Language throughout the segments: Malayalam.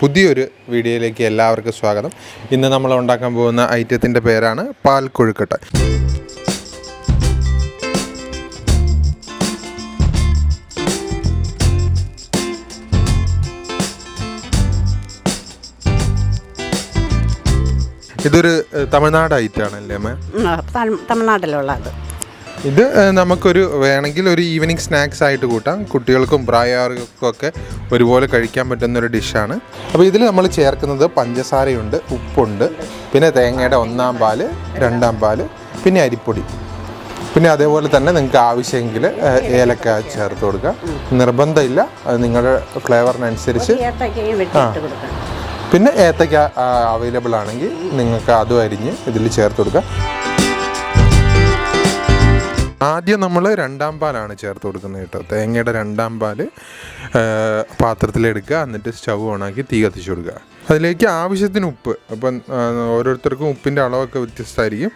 പുതിയൊരു വീഡിയോയിലേക്ക് എല്ലാവർക്കും സ്വാഗതം. ഇന്ന് നമ്മൾ ഉണ്ടാക്കാൻ പോകുന്ന ഐറ്റത്തിൻ്റെ പേരാണ് പാൽ കൊഴുക്കട്ട. ഇതൊരു തമിഴ്നാട് ഐറ്റമാണല്ലേ അമ്മ? തമിഴ്നാട്ടിലുള്ളത്. ഇത് നമുക്കൊരു വേണമെങ്കിൽ ഒരു ഈവനിങ് സ്നാക്സ് ആയിട്ട് കൂട്ടാം. കുട്ടികൾക്കും പ്രായമായവർക്കും ഒക്കെ ഒരുപോലെ കഴിക്കാൻ പറ്റുന്നൊരു ഡിഷാണ്. അപ്പോൾ ഇതിൽ നമ്മൾ ചേർക്കുന്നത് പഞ്ചസാരയുണ്ട്, ഉപ്പുണ്ട്, പിന്നെ തേങ്ങയുടെ 1-ാം പാല്, 2-ാം പാല്, പിന്നെ അരിപ്പൊടി, പിന്നെ അതേപോലെ തന്നെ നിങ്ങൾക്ക് ആവശ്യമെങ്കിൽ ഏലക്ക ചേർത്ത് കൊടുക്കുക. നിർബന്ധമില്ല, അത് നിങ്ങളുടെ ഫ്ലേവറിനനുസരിച്ച്. പിന്നെ ഏത്തക്ക അവൈലബിൾ ആണെങ്കിൽ നിങ്ങൾക്ക് അതും അരിഞ്ഞ് ഇതിൽ ചേർത്ത് കൊടുക്കുക. ആദ്യം നമ്മൾ 2-ാം പാലാണ് ചേർത്ത് കൊടുക്കുന്നത് കേട്ടോ. തേങ്ങയുടെ 2-ാം പാല് പാത്രത്തിലെടുക്കുക, എന്നിട്ട് സ്റ്റൗ ഓണാക്കി തീ കത്തിച്ച് കൊടുക്കുക. അതിലേക്ക് ആവശ്യത്തിന് ഉപ്പ്. അപ്പം ഓരോരുത്തർക്കും ഉപ്പിൻ്റെ അളവൊക്കെ വ്യത്യസ്തമായിരിക്കും.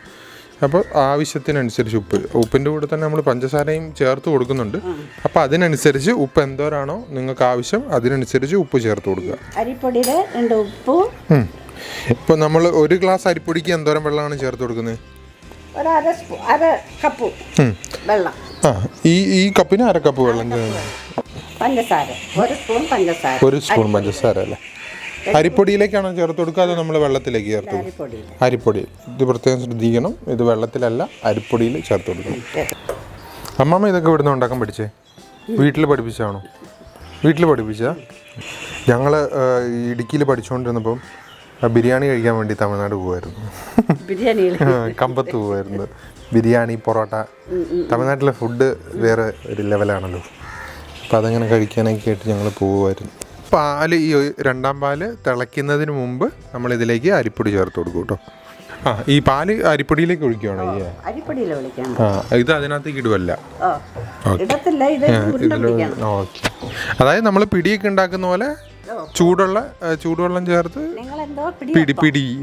അപ്പോൾ ആവശ്യത്തിനനുസരിച്ച് ഉപ്പിൻ്റെ കൂടെ തന്നെ നമ്മൾ പഞ്ചസാരയും ചേർത്ത് കൊടുക്കുന്നുണ്ട്. അപ്പോൾ അതിനനുസരിച്ച് ഉപ്പ് എന്തോരാണോ നിങ്ങൾക്ക് ആവശ്യം അതിനനുസരിച്ച് ഉപ്പ് ചേർത്ത് കൊടുക്കുക. അരിപ്പൊടിയിൽ 2 ഉപ്പ്. ഇപ്പോൾ നമ്മൾ 1 ഗ്ലാസ് അരിപ്പൊടിക്ക് എന്തോരം വെള്ളമാണ് ചേർത്ത് കൊടുക്കുന്നത്? അര കപ്പ് വെള്ളം. ഈ കപ്പിന് 1/2 കപ്പ് വെള്ളം. പഞ്ചസാര 1 സ്പൂൺ പഞ്ചസാര അല്ലേ? അരിപ്പൊടിയിലേക്കാണോ ചേർത്ത് കൊടുക്കുക അതോ നമ്മൾ വെള്ളത്തിലേക്ക് ചേർത്ത് കൊടുക്കുക? അരിപ്പൊടി. ഇത് പ്രത്യേകം ശ്രദ്ധിക്കണം, ഇത് വെള്ളത്തിലല്ല അരിപ്പൊടിയിൽ ചേർത്ത് കൊടുക്കണം. അമ്മമ്മ ഇതൊക്കെ ഇവിടുന്ന് ഉണ്ടാക്കാൻ പഠിച്ചേ? വീട്ടിൽ പഠിപ്പിച്ചാണോ? വീട്ടിൽ പഠിപ്പിച്ചാ? ഞങ്ങൾ ഇടുക്കിയിൽ പഠിച്ചുകൊണ്ടിരുന്നപ്പം ബിരിയാണി കഴിക്കാൻ വേണ്ടി തമിഴ്നാട് പോകുമായിരുന്നു. കമ്പത്ത് പോകുമായിരുന്നു. ബിരിയാണി, പൊറോട്ട. തമിഴ്നാട്ടിലെ ഫുഡ് വേറെ ഒരു ലെവലാണല്ലോ. അപ്പോൾ അതങ്ങനെ കഴിക്കാനൊക്കെ ആയിട്ട് ഞങ്ങൾ പോകുമായിരുന്നു. പാല്, ഈ 2-ാം പാല് തിളയ്ക്കുന്നതിന് മുമ്പ് നമ്മളിതിലേക്ക് അരിപ്പൊടി ചേർത്ത് കൊടുക്കും കേട്ടോ. ഈ പാല് അരിപ്പൊടിയിലേക്ക് ഒഴിക്കുകയാണോ? ഇത് അതിനകത്തേക്ക് ഇടുവല്ല. ഓക്കെ. അതായത് നമ്മൾ പിടിയൊക്കെ ഉണ്ടാക്കുന്ന പോലെ ചൂടുവെള്ളം ചേർത്ത്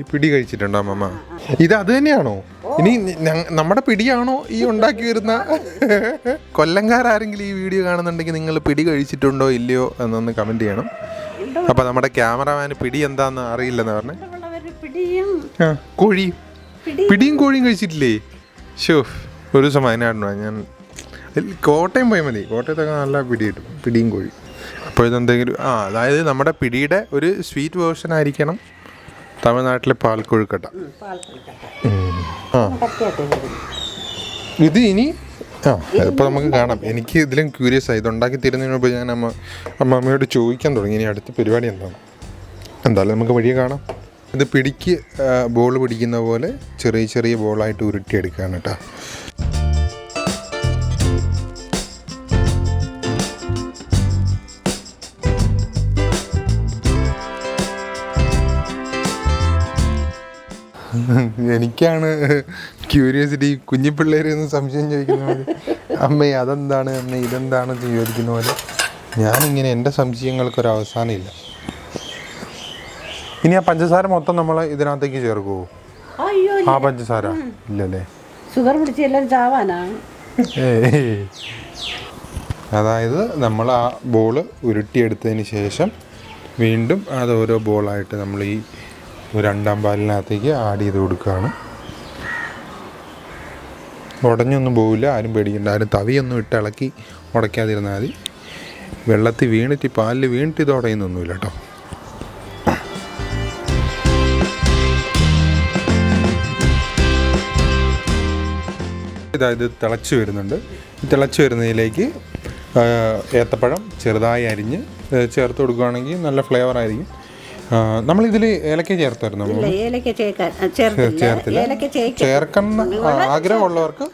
പിടി കഴിച്ചിട്ടുണ്ടോ അമ്മ? ഇത് അത് തന്നെയാണോ? ഇനി നമ്മുടെ പിടിയാണോ ഈ ഉണ്ടാക്കി വരുന്ന? കൊല്ലംകാരെങ്കിലും ഈ വീഡിയോ കാണുന്നുണ്ടെങ്കിൽ നിങ്ങൾ പിടി കഴിച്ചിട്ടുണ്ടോ ഇല്ലയോ എന്നൊന്ന് കമന്റ് ചെയ്യണം. അപ്പൊ നമ്മുടെ ക്യാമറമാന് പിടി എന്താന്ന് അറിയില്ലെന്ന് പറഞ്ഞേ. പിടിയും കോഴിയും കഴിച്ചിട്ടില്ലേ? ഷോ, ഒരു ദിവസം വയനാടിനോ ഞാൻ കോട്ടയം പോയാൽ മതി. കോട്ടയത്തൊക്കെ നല്ല പിടി കിട്ടും, പിടിയും കോഴി. അപ്പോൾ ഇതെന്തെങ്കിലും അതായത് നമ്മുടെ പിടിയുടെ ഒരു സ്വീറ്റ് വേർഷൻ ആയിരിക്കണം തമിഴ്നാട്ടിലെ പാൽ കൊഴുക്കട്ട. ഇത് ഇനി ഇപ്പോൾ നമുക്ക് കാണാം. എനിക്ക് ഇതിലും ക്യൂരിയസ് ആയി. ഇതുണ്ടാക്കി തരുന്നതിന് മുമ്പ് ഞാൻ അമ്മമ്മയോട് ചോദിക്കാൻ തുടങ്ങി ഇനി അടുത്ത പരിപാടി എന്താണ്. എന്തായാലും നമുക്ക് വഴിയെ കാണാം. ഇത് പിടിക്ക് ബോൾ പിടിക്കുന്ന പോലെ ചെറിയ ചെറിയ ബോളായിട്ട് ഉരുട്ടിയെടുക്കുകയാണ് കേട്ടോ. എനിക്കാണ് ക്യൂരിയോസിറ്റി. കുഞ്ഞിപ്പിള്ളേരെന്ന് സംശയം ചോദിക്കുന്ന പോലെ അമ്മ അതെന്താണ്, അമ്മ ഇതെന്താണെന്ന് ചോദിക്കുന്ന പോലെ ഞാനിങ്ങനെ എൻ്റെ സംശയങ്ങൾക്കൊരവസാനമില്ല. ഇനി ആ പഞ്ചസാര മൊത്തം നമ്മൾ ഇതിനകത്തേക്ക് ചേർക്കുമോ? ആ പഞ്ചസാര ഇല്ലല്ലേ? അതായത് നമ്മൾ ആ ബോള് ഉരുട്ടിയെടുത്തതിന് ശേഷം വീണ്ടും അത് ഓരോ ബോളായിട്ട് നമ്മൾ ഈ 2-ാം പാലിനകത്തേക്ക് ആഡ് ചെയ്ത് കൊടുക്കുകയാണ്. ഉടഞ്ഞൊന്നും പോവില്ല, ആരും പേടിക്കണ്ട. ആരും തവിയൊന്നും ഇട്ട് ഇളക്കി ഉടയ്ക്കാതിരുന്നാൽ മതി. വെള്ളത്തിൽ വീണിട്ട് പാലിൽ വീണിട്ട് ഇത് ഉടയുന്നൊന്നുമില്ല കേട്ടോ. ഇതായത് തിളച്ച് വരുന്നുണ്ട്. തിളച്ച് വരുന്നതിലേക്ക് ഏത്തപ്പഴം ചെറുതായി അരിഞ്ഞ് ചേർത്ത് കൊടുക്കുകയാണെങ്കിൽ നല്ല ഫ്ലേവർ ആയിരിക്കും. നമ്മളിതിൽ ഏലക്ക ചേർത്തായിരുന്നു? ചേർത്തില്ല. ചേർക്കുന്ന ആഗ്രഹമുള്ളവർക്ക്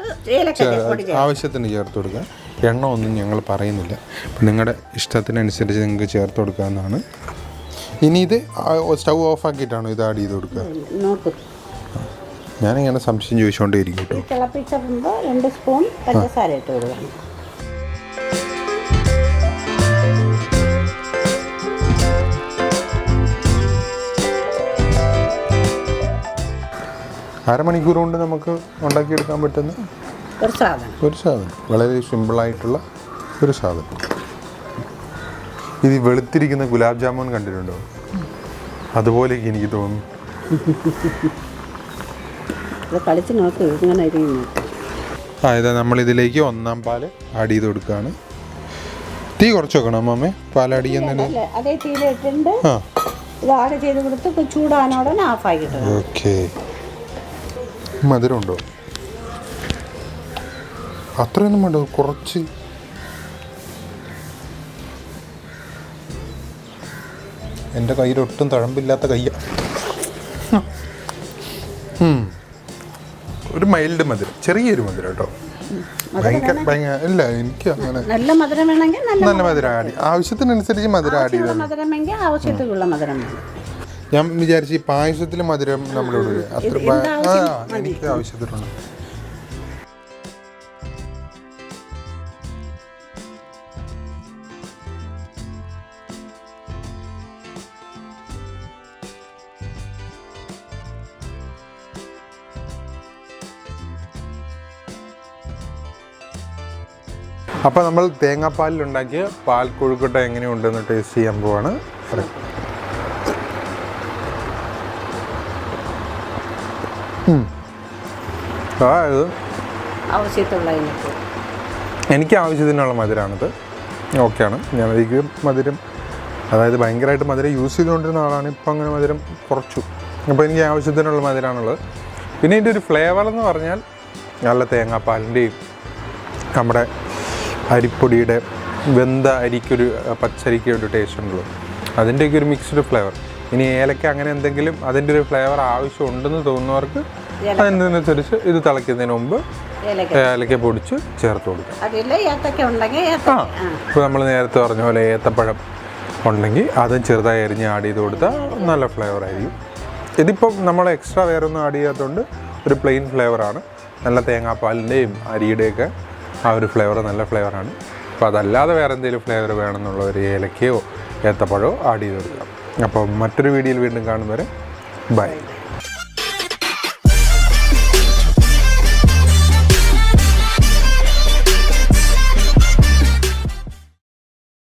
ആവശ്യത്തിന് ചേർത്ത് കൊടുക്കുക. എണ്ണ ഒന്നും ഞങ്ങൾ പറയുന്നില്ല. അപ്പം നിങ്ങളുടെ ഇഷ്ടത്തിനനുസരിച്ച് നിങ്ങൾക്ക് ചേർത്ത് കൊടുക്കാവുന്നതാണ്. ഇനി ഇത് സ്റ്റൗ ഓഫ് ആക്കിയിട്ടാണോ ഇത് ആഡ് ചെയ്ത് കൊടുക്കുക? ഞാനിങ്ങനെ സംശയം ചോദിച്ചുകൊണ്ടേയിരിക്കും കേട്ടോ. 2 സ്പൂൺ പഞ്ചസാര ഇട്ട് കൊടുക്കണം. അരമണിക്കൂർ കൊണ്ട് നമുക്ക് ഉണ്ടാക്കിയെടുക്കാൻ പറ്റുന്ന ഒരു സാധനം. വളരെ സിമ്പിളായിട്ടുള്ള ഒരു സാധനം. ഇത് വെളുത്തിരിക്കുന്ന ഗുലാബ് ജാമുൻ കണ്ടിട്ടുണ്ടോ? അതുപോലെയൊക്കെ എനിക്ക് തോന്നുന്നു. ഇത് കളിച്ച് നോക്ക് ഇങ്ങനെ ഇരിക്കുന്നു. ഇതാ നമ്മളിതിലേക്ക് 1-ാം പാല് ആഡ് ചെയ്ത് കൊടുക്കുകയാണ്. തീ കുറച്ച് വെക്കണം അമ്മമ്മേ, പാലടിക്കുന്നതിന്. അതേ തീയിലിട്ടുണ്ട്. ഇത് ആഡ് ചെയ്ത് കൊടുത്ത് ചൂടാനോടനെ ഓഫാക്കി കിട്ടും. ഓക്കെ. മധുരം ഉണ്ടോ? അത്രയൊന്നും വേണ്ട, കുറച്ച്. എൻ്റെ കയ്യിൽ ഒട്ടും തഴമ്പില്ലാത്ത കയ്യ. ഒരു മൈൽഡ് മധുരം, ചെറിയൊരു മധുരം കേട്ടോ. ഭയങ്കര ഇല്ല, എനിക്ക് അങ്ങനെ നല്ല മധുരം വേണമെങ്കിൽ നല്ല മധുരം ആഡ്, ആവശ്യത്തിനനുസരിച്ച് മധുരം ആഡ് ചെയ്ത്. മധുരമെങ്കിൽ ആവശ്യത്തിലുള്ള മധുരം വേണം. ഞാൻ വിചാരിച്ചു ഈ പായസത്തിൽ മധുരം നമ്മളിവിടെ അത്ര എനിക്ക് ആവശ്യത്തിനുണ്ട്. അപ്പോൾ നമ്മൾ തേങ്ങാപ്പാലിലുണ്ടാക്കിയ പാൽ കൊഴുക്കട്ട എങ്ങനെയുണ്ടെന്ന് ടേസ്റ്റ് ചെയ്യാൻ പോവാണ്. എനിക്ക് ആവശ്യത്തിനുള്ള മധുരമാണിത്. ഓക്കെയാണ്. ഞാൻ അധികം മധുരം, അതായത് ഭയങ്കരമായിട്ട് മധുരം യൂസ് ചെയ്തുകൊണ്ടിരുന്ന ആളാണ്. ഇപ്പം അങ്ങനെ മധുരം കുറച്ചു. അപ്പോൾ എനിക്ക് ആവശ്യത്തിനുള്ള മധുരമാണുള്ളത്. പിന്നെ ഇതിൻ്റെ ഒരു ഫ്ലേവർ എന്ന് പറഞ്ഞാൽ നല്ല തേങ്ങാപ്പാലിൻ്റെയും നമ്മുടെ അരിപ്പൊടിയുടെ വെന്ത അരിക്കൊരു പച്ചരിക്ക് ഒരു ടേസ്റ്റ് ഉണ്ടല്ലോ, അതിൻ്റെയൊക്കെ ഒരു മിക്സ്ഡ് ഫ്ലേവർ. ഇനി ഏലക്ക അങ്ങനെ എന്തെങ്കിലും അതിൻ്റെ ഒരു ഫ്ലേവർ ആവശ്യമുണ്ടെന്ന് തോന്നുന്നവർക്ക് അതിനനുസരിച്ച് ഇത് തിളയ്ക്കുന്നതിന് മുമ്പ് ഏലക്ക പൊടിച്ച് ചേർത്ത് കൊടുക്കുക. ഇപ്പോൾ നമ്മൾ നേരത്തെ പറഞ്ഞ പോലെ ഏത്തപ്പഴം ഉണ്ടെങ്കിൽ അതും ചെറുതായി അരിഞ്ഞ് ആഡ് ചെയ്ത് കൊടുത്താൽ നല്ല ഫ്ലേവർ ആയിരിക്കും. ഇതിപ്പം നമ്മൾ എക്സ്ട്രാ വേറെ ഒന്നും ആഡ് ചെയ്യാത്തതുകൊണ്ട് ഒരു പ്ലെയിൻ ഫ്ലേവറാണ്. നല്ല തേങ്ങാപ്പാലിൻ്റെയും അരിയുടെയൊക്കെ ആ ഒരു ഫ്ലേവർ നല്ല ഫ്ലേവറാണ്. അപ്പോൾ അതല്ലാതെ വേറെ എന്തെങ്കിലും ഫ്ലേവർ വേണമെന്നുള്ള ഒരു ഏലക്കയോ ഏത്തപ്പഴമോ ആഡ് ചെയ്ത് കൊടുക്കാം. അപ്പോൾ മറ്റൊരു വീഡിയോയിൽ വീണ്ടും കാണും വരെ ബൈ.